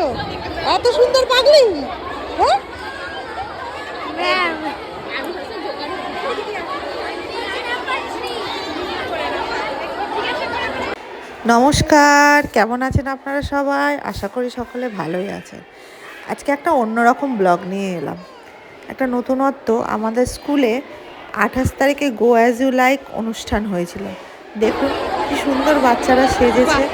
দেখেছো? এত সুন্দর পাগড়ি। হ্যাঁ, নমস্কার, কেমন আছেন আপনারা সবাই? আশা করি সকলে ভালোই আছেন। আজকে একটা অন্যরকম ব্লগ নিয়ে এলাম। একটা নতুনত্ব, আমাদের স্কুলে 28 তারিখে গো অ্যাজ ইউ লাইক অনুষ্ঠান হয়েছিল। দেখুন কি সুন্দর বাচ্চারা সেজেছে।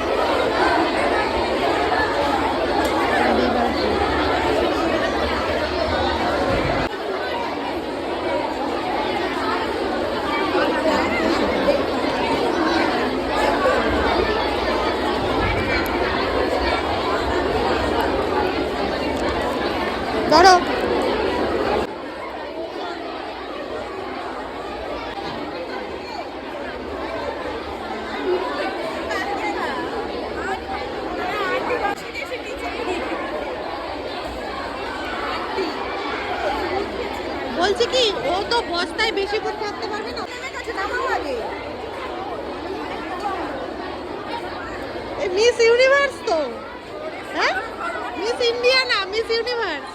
ধরো, বলছি কি, ও তো বস্তায় বেশিক্ষণ থাকতে পারবে না। মিস ইউনিভার্স তো, হ্যাঁ, মিস ইন্ডিয়া না, মিস ইউনিভার্স।